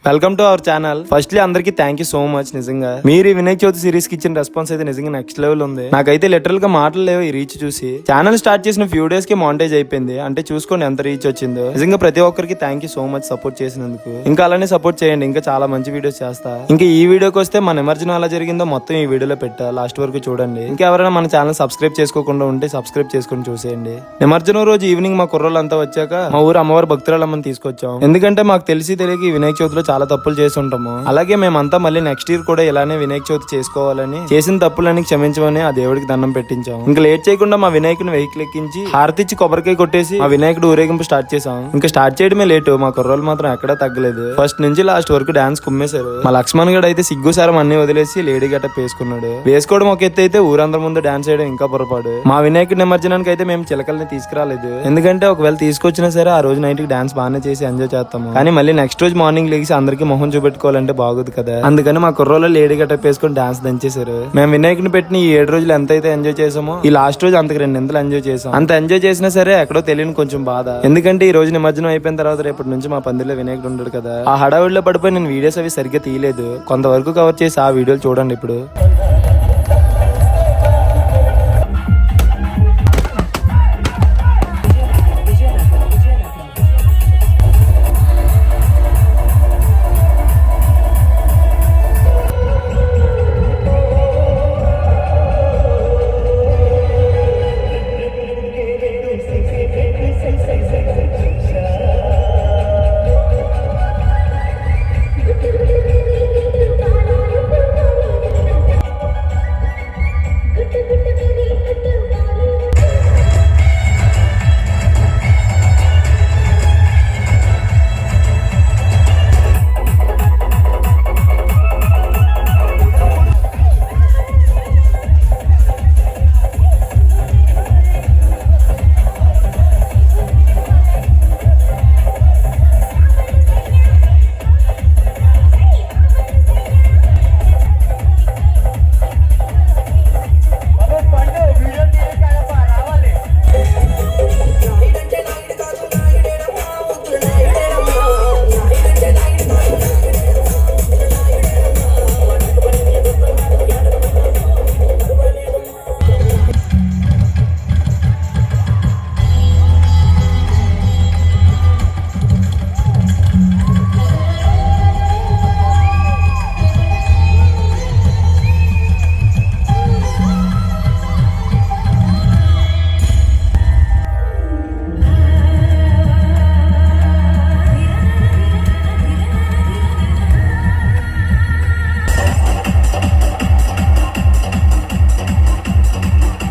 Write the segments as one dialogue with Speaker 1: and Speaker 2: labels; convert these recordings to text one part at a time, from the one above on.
Speaker 1: Welcome to our channel. Firstly అందరికి thank you so much. నిజంగా మీరు వినాయక చవితి సిరీస్ కి ఇచ్చిన రెస్పాన్స్ అయితే నిజంగా నెక్స్ట్ లెవెల్ ఉంది. నాకైతే లిటరల్ గా మాటలు లేవు ఈ రీచ్ చూసి. ఛానల్ స్టార్ట్ చేసిన ఫ్యూ డేస్ కి మానిటైజ్ అయిపోయింది. అంటే చూసుకోండి ఎంత రీచ్ వచ్చిందో. నిజంగా ప్రతి ఒక్కరికి thank you so much support చేసినందుకు. ఇంకా అలానే సపోర్ట్ చేయండి, ఇంకా చాలా మంచి వీడియోస్ చేస్తా. ఇంకా ఈ వీడియోకి వస్తే మన నిమజ్జనం ఎలా జరిగిందో మొత్తం ఈ వీడియోలో పెట్టా, లాస్ట్ వరకు చూడండి. ఇంకా ఎవరైనా మన ఛానల్ సబ్స్క్రైబ్ చేసుకోకుండా ఉంటే సబ్స్క్రైబ్ చేసుకుని చూసేయండి. నిమజ్జనం రోజు ఈవినింగ్ మా కుర్రోళ్ళంతా వచ్చాక మా ఊరు అమ్మవారి భక్తురాలమ్మని తీసుకొచ్చాం. ఎందుకంటే మాకు తెలిసి తెలియక ఈ వినాయక చవితిలో చాలా తప్పులు చేసి ఉంటాము. అలాగే మేమంతా మళ్ళీ నెక్స్ట్ ఇయర్ కూడా ఇలానే వినాయక చవితి చేసుకోవాలని, చేసిన తప్పులని క్షమించమని ఆ దేవుడికి దండం పెట్టించాం. ఇంకా లేట్ చేయకుండా మా వినాయకుని వెహికల్ ఎక్కించి హారతిచ్చి కొబ్బరికాయ కొట్టేసి ఆ వినాయకుడు ఊరేగింపు స్టార్ట్ చేసాం. ఇంకా స్టార్ట్ చేయడమే లేటు, మా కుర్రోళ్ళు మాత్రం ఎక్కడా తగ్గలేదు. ఫస్ట్ నుంచి లాస్ట్ వరకు డాన్స్ కుమ్మేశారు. మా లక్ష్మణ్ గడు అయితే సిగ్గుసారం అన్ని వదిలేసి లేడీ గెటప్ వేసుకున్నాడు. వేసుకోవడం ఒక ఎత్తు అయితే ఊరందరి ముందు డాన్స్ చేయడం ఇంకా పొరపాటు. మా వినాయకుడి నిమజ్జనానికి అయితే మేము చిలకల్ని తీసుకురాలేదు. ఎందుకంటే ఒకవేళ తీసుకొచ్చినా సరే ఆ రోజు నైట్ కి డాన్స్ బాగానే చేసి ఎంజాయ్ చేస్తాము. కానీ మళ్ళీ నెక్స్ట్ రోజు మార్నింగ్ లేచి అందరికి మొహం చూపెట్టుకోవాలంటే బాగోదు కదా. అందుకని మా కుర్రోళ్ళు లేడీ గెటప్ వేసుకుని డాన్స్ దంచేశారు. మేము వినాయకుని పెట్టిన ఈ 7 రోజులు ఎంత అయితే ఎంజాయ్ చేసామో ఈ లాస్ట్ రోజు అంతకు 2 ఎంజాయ్ చేసాం. అంత ఎంజాయ్ చేసినా సరే ఎక్కడో తెలియని కొంచెం బాధ. ఎందుకంటే ఈ రోజు నిమజ్జనం అయిపోయిన తర్వాత రేపటి నుంచి మా పందిలో వినాయకుడు ఉండడు కదా. ఆ హడావిడిలో పడిపోయి నేను వీడియోస్ అవి సరిగ్గా తీయలేదు. కొంతవరకు కవర్ చేసి ఆ వీడియోలు చూడండి ఇప్పుడు.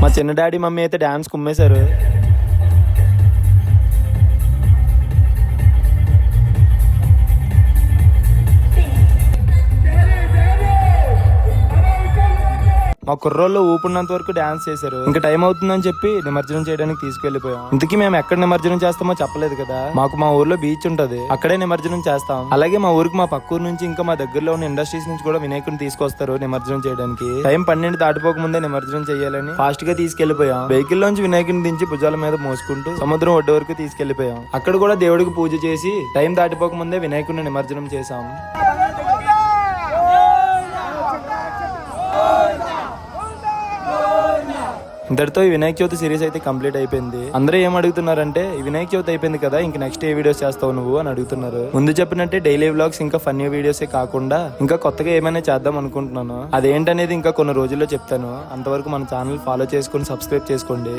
Speaker 1: మా చిన్న డాడీ మమ్మీ అయితే డాన్స్ కుమ్మేశారు. మా కుర్రోళ్ళు ఊపున్నంత వరకు డాన్స్ చేశారు. ఇంకా టైం అవుతుందని చెప్పి నిమజ్జనం చేయడానికి తీసుకెళ్లిపోయాం. ఇంతకీ మేము ఎక్కడ నిమజ్జనం చేస్తామో చెప్పలేదు కదా. మాకు మా ఊర్లో బీచ్ ఉంటది, అక్కడే నిమజ్జనం చేస్తాం. అలాగే మా ఊరికి మా పక్క ఊరు నుంచి ఇంకా మా దగ్గరలో ఉన్న ఇండస్ట్రీస్ నుంచి కూడా వినాయకుడిని తీసుకొస్తారు నిమజ్జనం చేయడానికి. టైం 12 దాటిపోక ముందే నిమజ్జనం చేయాలని ఫాస్ట్ గా తీసుకెళ్లిపోయాం. వెహికల్ లోంచి వినాయకుడిని దించి భుజాల మీద మోసుకుంటూ సముద్రం ఒడ్డు వరకు తీసుకెళ్లిపోయాం. అక్కడ కూడా దేవుడికి పూజ చేసి టైం దాటిపోక ముందే వినాయకుడిని నిమజ్జనం చేసాం. ఇంతటితో ఈ వినాయక చవితి సిరీస్ అయితే కంప్లీట్ అయిపోయింది. అందరూ ఏం అడుగుతున్నారంటే ఈ వినాయక చవితి అయిపోయింది కదా, ఇంక నెక్స్ట్ ఏ వీడియోస్ చేస్తావు నువ్వు అని అడుగుతున్నారు. ముందు చెప్పినట్టే డైలీ వ్లాగ్స్ ఇంకా ఫన్నీ వీడియోసే కాకుండా ఇంకా కొత్తగా ఏమైనా చేద్దాం అనుకుంటున్నాను. అదేంటనేది ఇంకా కొన్ని రోజుల్లో చెప్తాను. అంతవరకు మన ఛానల్ ఫాలో చేసుకుని సబ్స్క్రైబ్ చేసుకోండి.